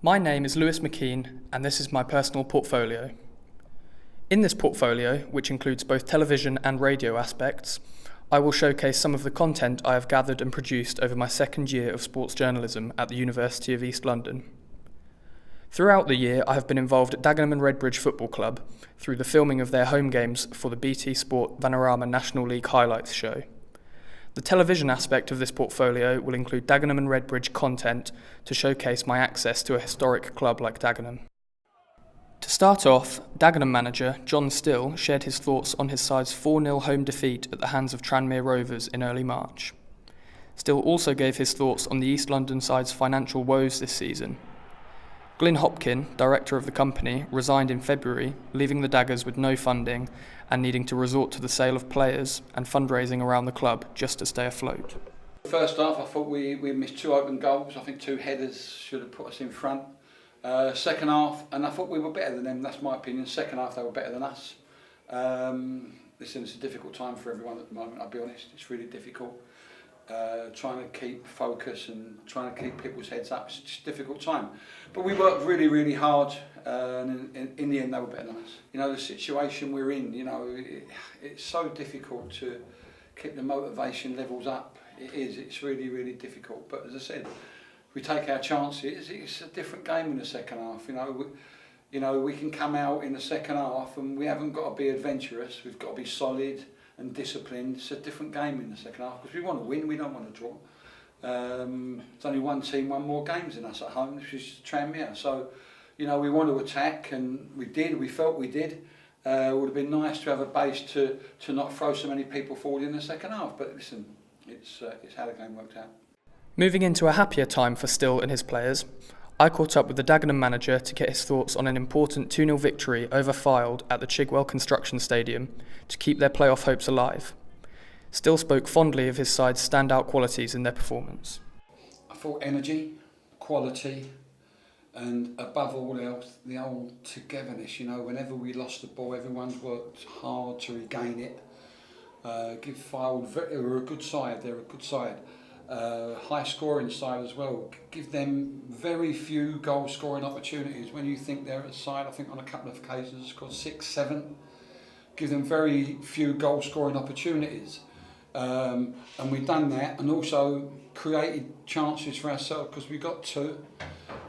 My name is Lewis McKean, and this is my personal portfolio. In this portfolio, which includes both television and radio aspects, I will showcase some of the content I have gathered and produced over my second year of sports journalism at the University of East London. Throughout the year, I have been involved at Dagenham and Redbridge Football Club through the filming of their home games for the BT Sport Vanarama National League Highlights show. The television aspect of this portfolio will include Dagenham and Redbridge content to showcase my access to a historic club like Dagenham. To start off, Dagenham manager John Still shared his thoughts on his side's 4-0 home defeat at the hands of Tranmere Rovers in early March. Still also gave his thoughts on the East London side's financial woes this season. Glyn Hopkin, director of the company, resigned in February, leaving the Daggers with no funding and needing to resort to the sale of players and fundraising around the club just to stay afloat. First half, I thought we missed 2 open goals. I think 2 headers should have put us in front. Second half, and I thought we were better than them, that's my opinion. Second half, they were better than us. Listen, it's a difficult time for everyone at the moment, I'll be honest. It's really difficult. Trying to keep focus and trying to keep people's heads up. It's just a difficult time. But we worked really, really hard, and in the end they were better than us. You know, the situation we're in, you know, it's so difficult to keep the motivation levels up. It's really, really difficult. But as I said, we take our chances. It's a different game in the second half. You know, we can come out in the second half and we haven't got to be adventurous. We've got to be solid and disciplined. It's a different game in the second half because we want to win, we don't want to draw. There's only one team won more games than us at home, which is Tranmere. So, you know, we want to attack, and we did, we felt we did. It would have been nice to have a base to not throw so many people forward in the second half, but listen, it's how the game worked out. Moving into a happier time for Still and his players, I caught up with the Dagenham manager to get his thoughts on an important 2-0 victory over Fylde at the Chigwell Construction Stadium to keep their playoff hopes alive. Still spoke fondly of his side's standout qualities in their performance. I thought energy, quality, and above all else, the old togetherness. You know, whenever we lost the ball, everyone's worked hard to regain it. Give Fylde, they're a good side, high scoring side as well. Give them very few goal scoring opportunities. When you think they're a side, I think on a couple of occasions scored 6, 7. Give them very few goal scoring opportunities. And we've done that, and also created chances for ourselves because we got 2.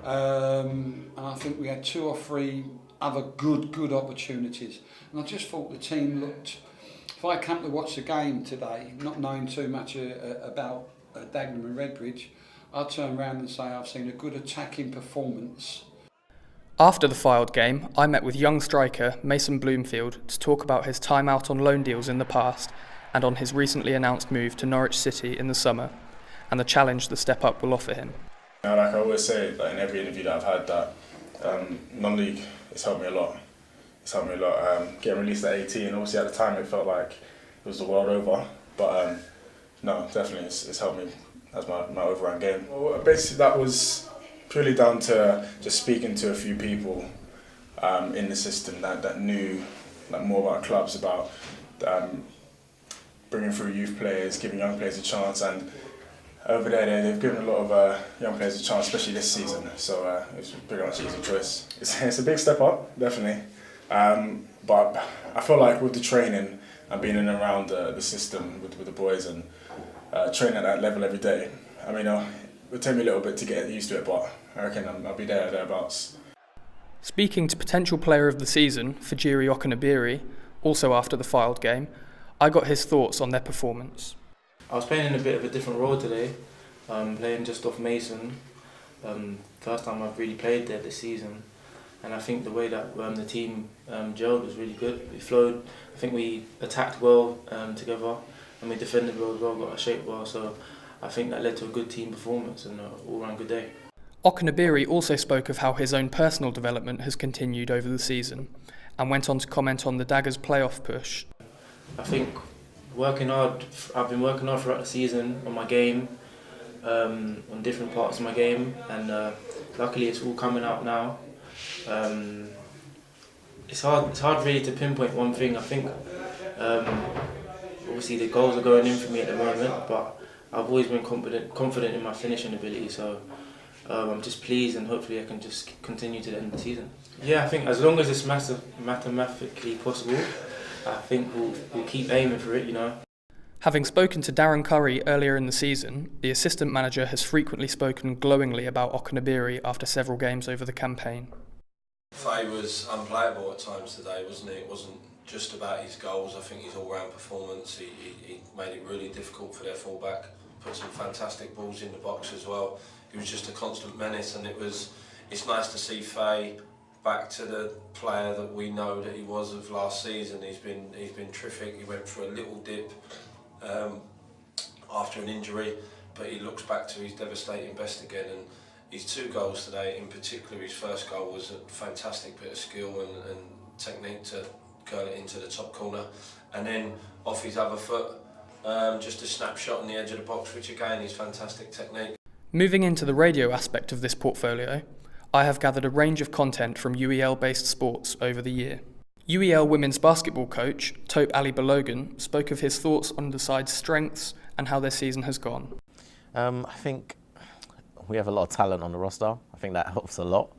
And I think we had 2 or 3 other good opportunities. And I just thought the team looked. If I come to watch the game today, not knowing too much about Dagenham and Redbridge, I'll turn around and say I've seen a good attacking performance. After the Fylde game, I met with young striker Mason Bloomfield to talk about his time out on loan deals in the past and on his recently announced move to Norwich City in the summer and the challenge the step up will offer him. You know, like I always say, like in every interview that I've had, that non-league has helped me a lot. It's helped me a lot. Getting released at 18, obviously at the time it felt like it was the world over, but no, definitely it's helped me as my overall game. Well, basically that was purely down to just speaking to a few people in the system that knew like more about clubs, about bringing through youth players, giving young players a chance, and over there they've given a lot of young players a chance, especially this season. So it's pretty much an easy choice. It's a big step up, definitely, but I feel like with the training and being in and around the system with the boys and training at that level every day, I mean, it'll take me a little bit to get used to it, but I reckon I'll be thereabouts. Speaking to potential player of the season, Fajiri Okunabiri, also after the Fylde game, I got his thoughts on their performance. I was playing in a bit of a different role today, playing just off Mason. First time I've really played there this season, and I think the way that the team gelled was really good. We flowed. I think we attacked well together, and we defended well as well, got our shape well, so I think that led to a good team performance and an all-round good day. Okunabiri also spoke of how his own personal development has continued over the season and went on to comment on the Daggers' playoff push. I think I've been working hard throughout the season on my game, on different parts of my game, and luckily it's all coming out now. It's hard really to pinpoint one thing. I think obviously the goals are going in for me at the moment, but I've always been confident in my finishing ability, so I'm just pleased, and hopefully I can just continue to the end of the season. Yeah, I think as long as it's mathematically possible, I think we'll keep aiming for it, you know. Having spoken to Darren Curry earlier in the season, the assistant manager has frequently spoken glowingly about Okenabiri after several games over the campaign. Faye was unplayable at times today, wasn't he? It wasn't just about his goals. I think his all-round performance, he made it really difficult for their fullback. Put some fantastic balls in the box as well. He was just a constant menace, and it's nice to see Faye back to the player that we know that he was of last season. He's been terrific. He went through a little dip after an injury, but he looks back to his devastating best again. And his 2 goals today, in particular his first goal, was a fantastic bit of skill and technique to curl it into the top corner, and then off his other foot, just a snapshot on the edge of the box, which again is fantastic technique. Moving into the radio aspect of this portfolio, I have gathered a range of content from UEL-based sports over the year. UEL women's basketball coach, Tope Ali Balogun, spoke of his thoughts on the side's strengths and how their season has gone. I think we have a lot of talent on the roster. I think that helps a lot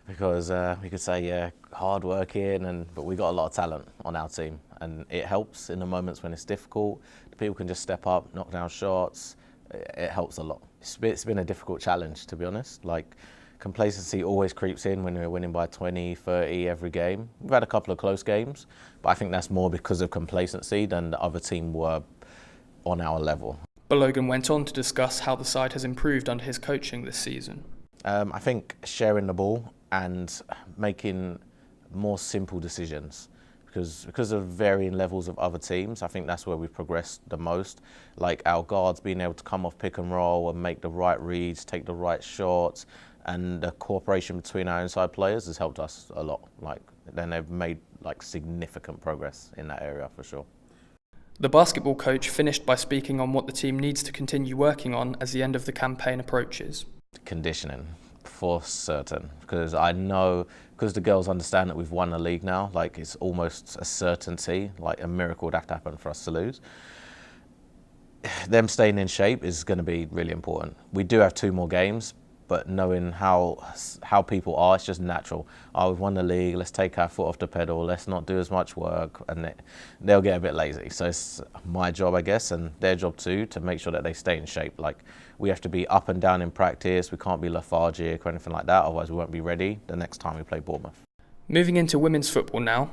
because we could say hard working, but we got a lot of talent on our team, and it helps in the moments when it's difficult. The people can just step up, knock down shots. It helps a lot. It's been a difficult challenge, to be honest. Like, complacency always creeps in when we're winning by 20, 30 every game. We've had a couple of close games, but I think that's more because of complacency than the other team were on our level. Balogun went on to discuss how the side has improved under his coaching this season. I think sharing the ball and making more simple decisions. Because of varying levels of other teams, I think that's where we've progressed the most. Like our guards being able to come off pick and roll and make the right reads, take the right shots, and the cooperation between our inside players has helped us a lot. Then they've made significant progress in that area for sure. The basketball coach finished by speaking on what the team needs to continue working on as the end of the campaign approaches. Conditioning, for certain, because I know, because the girls understand that we've won the league now, it's almost a certainty, a miracle would have to happen for us to lose. Them staying in shape is going to be really important. We do have 2 more games, but knowing how people are, it's just natural. Oh, we've won the league, let's take our foot off the pedal, let's not do as much work, and they'll get a bit lazy. So it's my job, I guess, and their job too, to make sure that they stay in shape. We have to be up and down in practice, we can't be lethargic or anything like that, otherwise we won't be ready the next time we play Bournemouth. Moving into women's football now,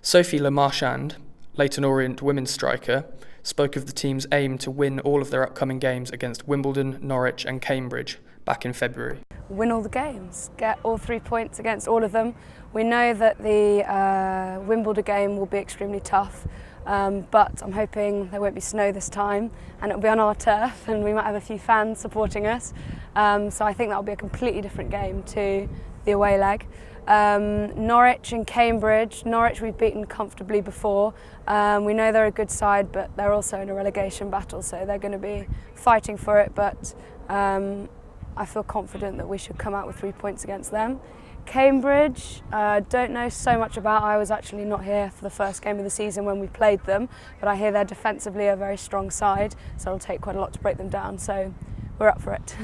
Sophie Le Marchand, Leyton Orient women's striker, spoke of the team's aim to win all of their upcoming games against Wimbledon, Norwich and Cambridge back in February. Win all the games, get all 3 points against all of them. We know that the Wimbledon game will be extremely tough, but I'm hoping there won't be snow this time and it'll be on our turf and we might have a few fans supporting us. So I think that'll be a completely different game to the away leg. Norwich and Cambridge. Norwich we've beaten comfortably before. We know they're a good side, but they're also in a relegation battle, so they're going to be fighting for it, but I feel confident that we should come out with 3 points against them. Cambridge, don't know so much about. I was actually not here for the first game of the season when we played them, but I hear they're defensively a very strong side, so it'll take quite a lot to break them down, so we're up for it.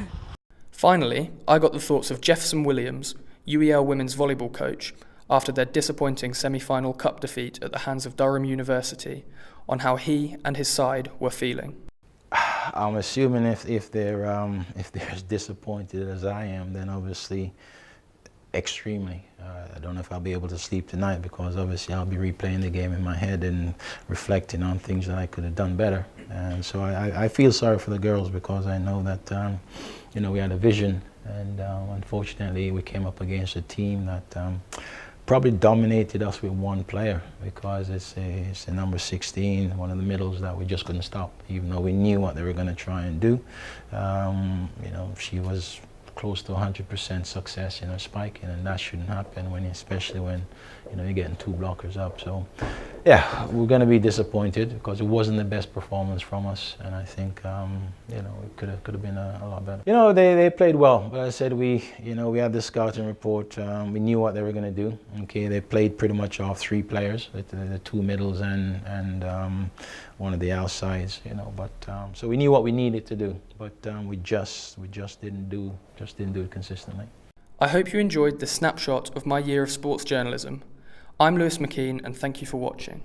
Finally, I got the thoughts of Jefferson Williams, UEL women's volleyball coach, after their disappointing semi-final cup defeat at the hands of Durham University, on how he and his side were feeling. I'm assuming if they're as disappointed as I am, then obviously extremely. I don't know if I'll be able to sleep tonight because obviously I'll be replaying the game in my head and reflecting on things that I could have done better. And so I feel sorry for the girls because I know that we had a vision, and unfortunately we came up against a team that probably dominated us with one player because it's a number 16, one of the middles that we just couldn't stop, even though we knew what they were going to try and do. She was close to 100% success in her spiking, and that shouldn't happen especially when you're getting 2 blockers up. So Yeah, we're going to be disappointed because it wasn't the best performance from us, and I think you know, it could have been a lot better. You know, they played well, but I said we had the scouting report. We knew what they were going to do. Okay, they played pretty much off 3 players, the 2 middles and one of the outsides. You know, but so we knew what we needed to do, but we just didn't do it consistently. I hope you enjoyed this snapshot of my year of sports journalism. I'm Lewis McKean, and thank you for watching.